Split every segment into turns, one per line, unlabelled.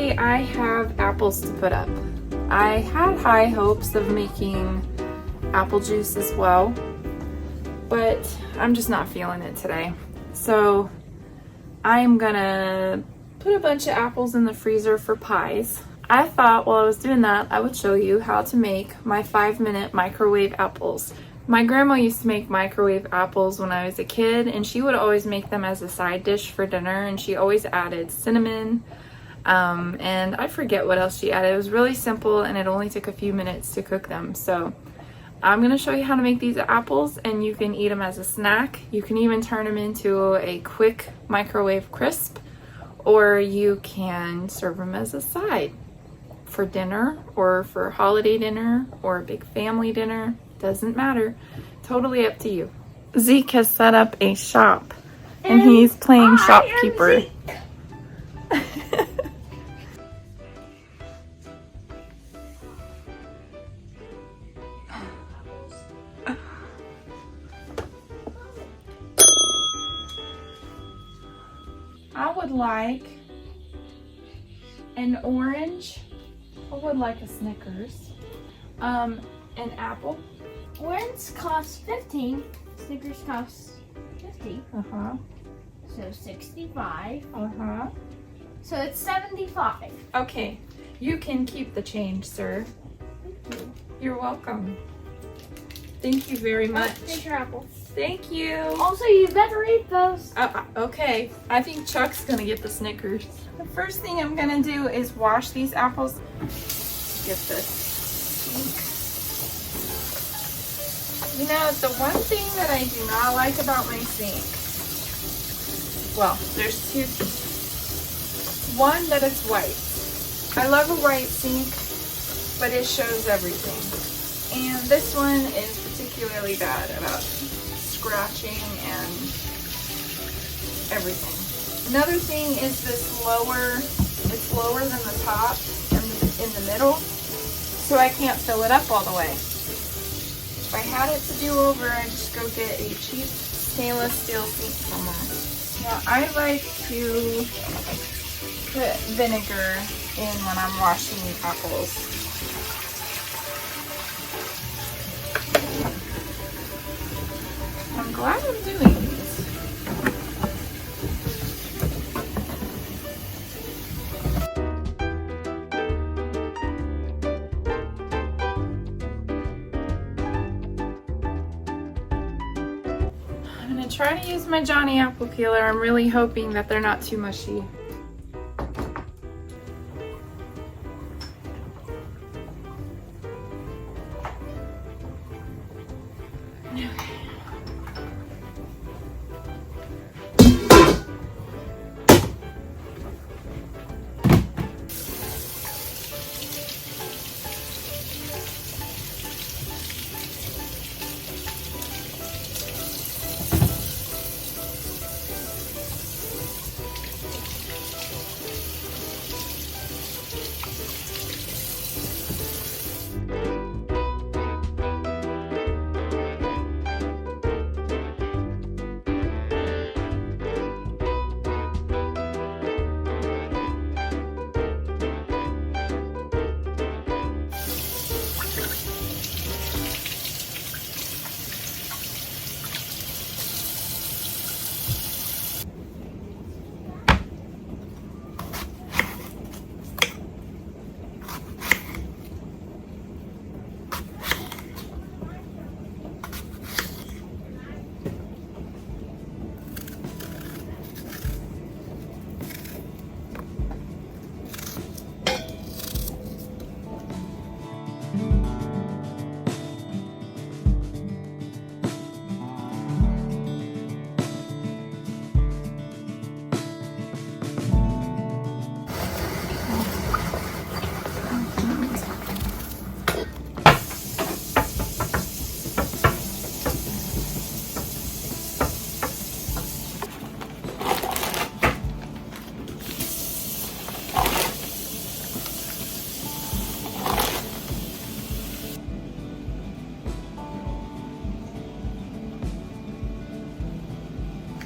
today I have apples to put up. I had high hopes of making apple juice as well, but I'm just not feeling it today. So I'm gonna put a bunch of apples in the freezer for pies. I thought while I was doing that, I would show you how to make my 5-minute microwave apples. My grandma used to make microwave apples when I was a kid, and she would always make them as a side dish for dinner, and she always added cinnamon, and I forget what else she added. It was really simple, and it only took a few minutes to cook them. So I'm going to show you how to make these apples, and you can eat them as a snack. You can even turn them into a quick microwave crisp, or you can serve them as a side for dinner, or for holiday dinner, or a big family dinner. Doesn't matter. Totally up to you. Zeke has set up a shop, and he's playing shopkeeper. I would like an orange. I would like a Snickers. An apple.
Orange costs 15. Snickers costs 50.
Uh-huh.
So 65.
Uh-huh.
So it's 75.
Okay. You can keep the change, sir.
Thank you.
You're welcome. Thank you very much.
Here's your apple.
Thank you.
Also, you better eat those.
Okay. I think Chuck's gonna get the Snickers. The first thing I'm gonna do is wash these apples. Get this. You know, the one thing that I do not like about my sink, well, there's two things. One, that it's white. I love a white sink, but it shows everything. And this one is particularly bad about scratching and everything. Another thing is this lower, it's lower than the top and in the middle, so I can't fill it up all the way. If I had it to do over, I'd just go get a cheap stainless steel sink somewhere. Now, I like to put vinegar in when I'm washing the apples. I'm glad I'm doing these. Try to use my Johnny apple peeler. I'm really hoping that they're not too mushy.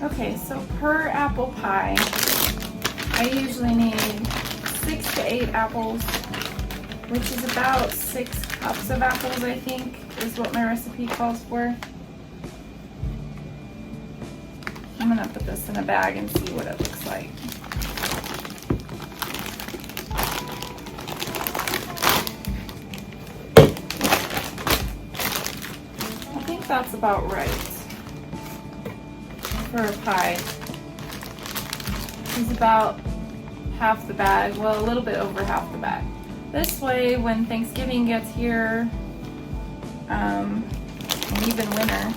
Okay, so per apple pie, I usually need 6 to 8 apples, which is about 6 cups of apples, I think, is what my recipe calls for. I'm gonna put this in a bag and see what it looks like. I think that's about right for a pie. It's about half the bag, well, a little bit over half the bag. This way, when Thanksgiving gets here, and even winter,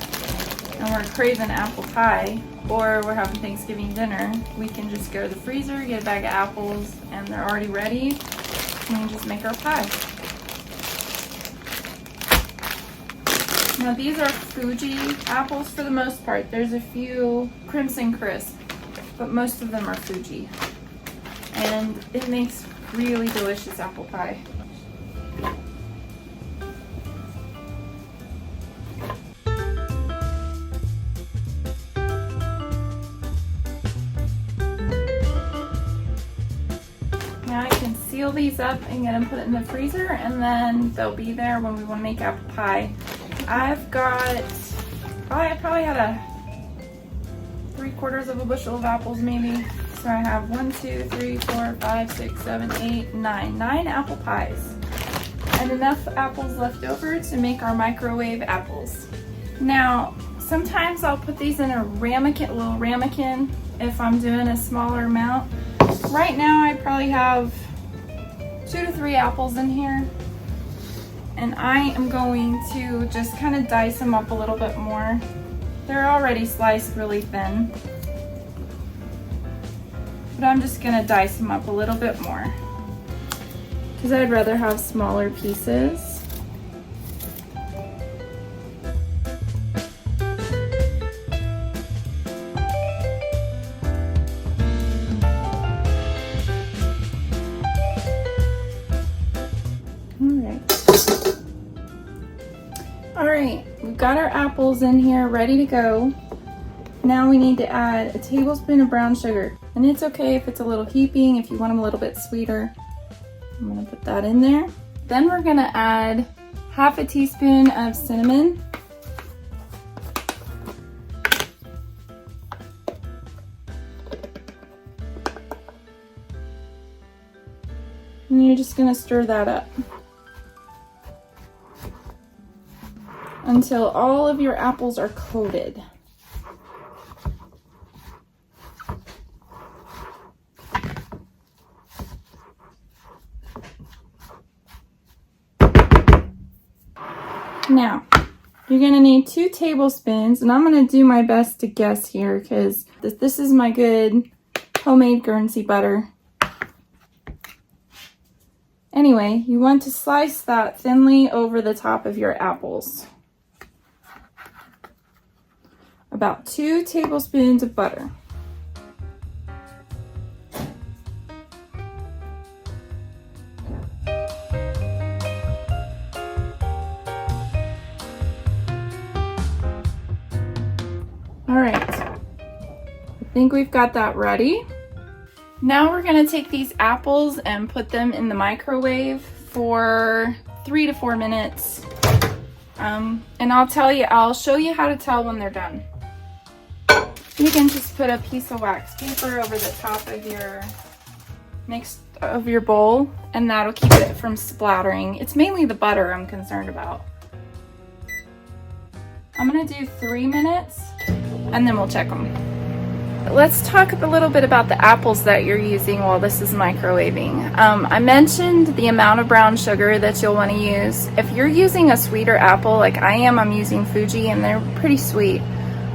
and we're craving apple pie, or we're having Thanksgiving dinner, we can just go to the freezer, get a bag of apples, and they're already ready, and we can just make our pie. Now these are Fuji apples for the most part. There's a few Crimson Crisp, but most of them are Fuji. And it makes really delicious apple pie. Now I can seal these up and get them put in the freezer, and then they'll be there when we want to make apple pie. I've got, I probably had a 3/4 of a bushel of apples maybe. So I have 1, 2, 3, 4, 5, 6, 7, 8, 9. 9 apple pies. And enough apples left over to make our microwave apples. Now, sometimes I'll put these in a ramekin, little ramekin, if I'm doing a smaller amount. Right now I probably have 2 to 3 apples in here. And I am going to just kind of dice them up a little bit more. They're already sliced really thin. But I'm just gonna dice them up a little bit more because I'd rather have smaller pieces. All right, we've got our apples in here ready to go. Now we need to add a tablespoon of brown sugar. And it's okay if it's a little heaping, if you want them a little bit sweeter. I'm gonna put that in there. Then we're gonna add half a teaspoon of cinnamon. And you're just gonna stir that up until all of your apples are coated. Now, you're gonna need 2 tablespoons, and I'm gonna do my best to guess here because this is my good homemade Guernsey butter. Anyway, you want to slice that thinly over the top of your apples. About 2 tablespoons of butter. All right, I think we've got that ready. Now we're gonna take these apples and put them in the microwave for 3 to 4 minutes. And I'll show you how to tell when they're done. You can just put a piece of wax paper over the top of your bowl, and that'll keep it from splattering. It's mainly the butter I'm concerned about. I'm gonna do 3 minutes, and then we'll check them. Let's talk a little bit about the apples that you're using while this is microwaving. I mentioned the amount of brown sugar that you'll want to use. If you're using a sweeter apple like I am, I'm using Fuji and they're pretty sweet.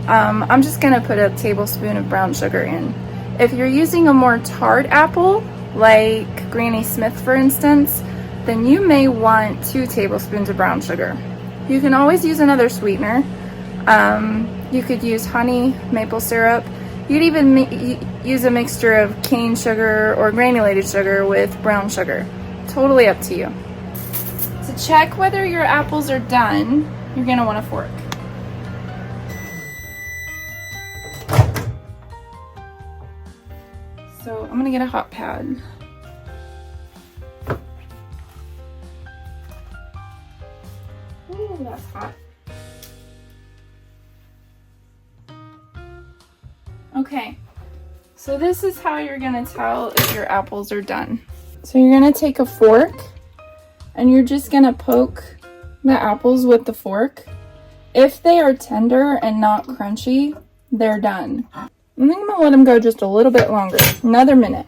I'm just gonna put a tablespoon of brown sugar in. If you're using a more tart apple, like Granny Smith for instance, then you may want 2 tablespoons of brown sugar. You can always use another sweetener. You could use honey, maple syrup. You'd even use a mixture of cane sugar or granulated sugar with brown sugar. Totally up to you. To check whether your apples are done, you're gonna want a fork. So I'm gonna get a hot pad. hot. Okay, so this is how you're gonna tell if your apples are done. So you're gonna take a fork and you're just gonna poke the apples with the fork. If they are tender and not crunchy, they're done. I think I'm gonna let them go just a little bit longer, another minute.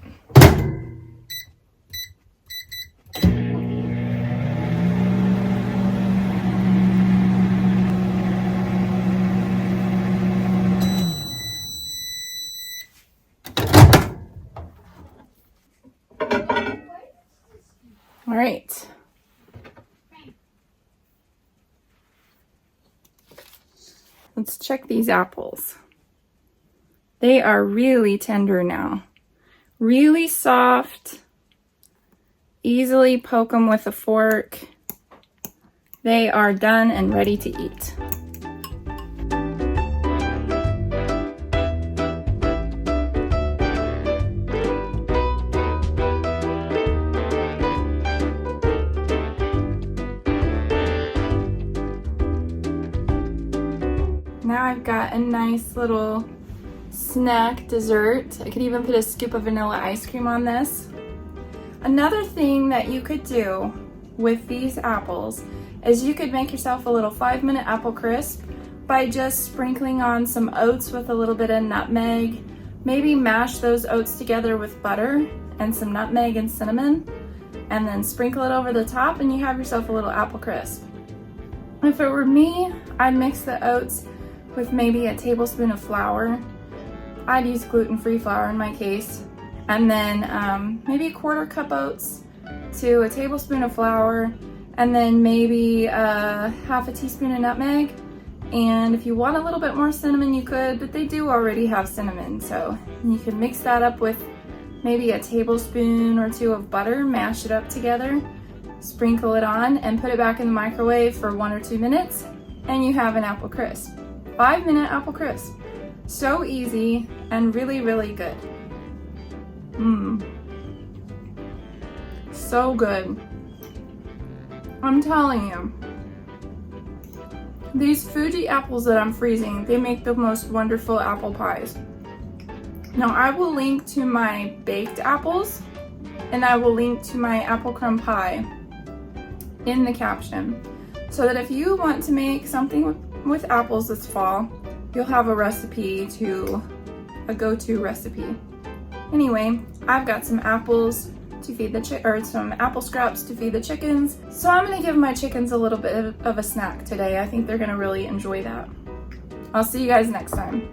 All right. Let's check these apples. They are really tender now. Really soft. Easily poke them with a fork. They are done and ready to eat. Now I've got a nice little snack dessert. I could even put a scoop of vanilla ice cream on this. Another thing that you could do with these apples is you could make yourself a little 5-minute apple crisp by just sprinkling on some oats with a little bit of nutmeg. Maybe mash those oats together with butter and some nutmeg and cinnamon, and then sprinkle it over the top and you have yourself a little apple crisp. If it were me, I'd mix the oats with maybe a tablespoon of flour. I'd use gluten-free flour in my case. And then maybe a 1/4 cup oats to a tablespoon of flour, and then maybe 1/2 teaspoon of nutmeg. And if you want a little bit more cinnamon, you could, but they do already have cinnamon. So you can mix that up with maybe a tablespoon or 2 of butter, mash it up together, sprinkle it on, and put it back in the microwave for 1 or 2 minutes, and you have an apple crisp. 5-minute apple crisp. So easy and really, really good. So good. I'm telling you, these Fuji apples that I'm freezing, they make the most wonderful apple pies. Now I will link to my baked apples and I will link to my apple crumb pie in the caption, so that if you want to make something with apples this fall, you'll have a recipe a go-to recipe. Anyway, I've got some apples to feed some apple scraps to feed the chickens. So I'm gonna give my chickens a little bit of a snack today. I think they're gonna really enjoy that. I'll see you guys next time.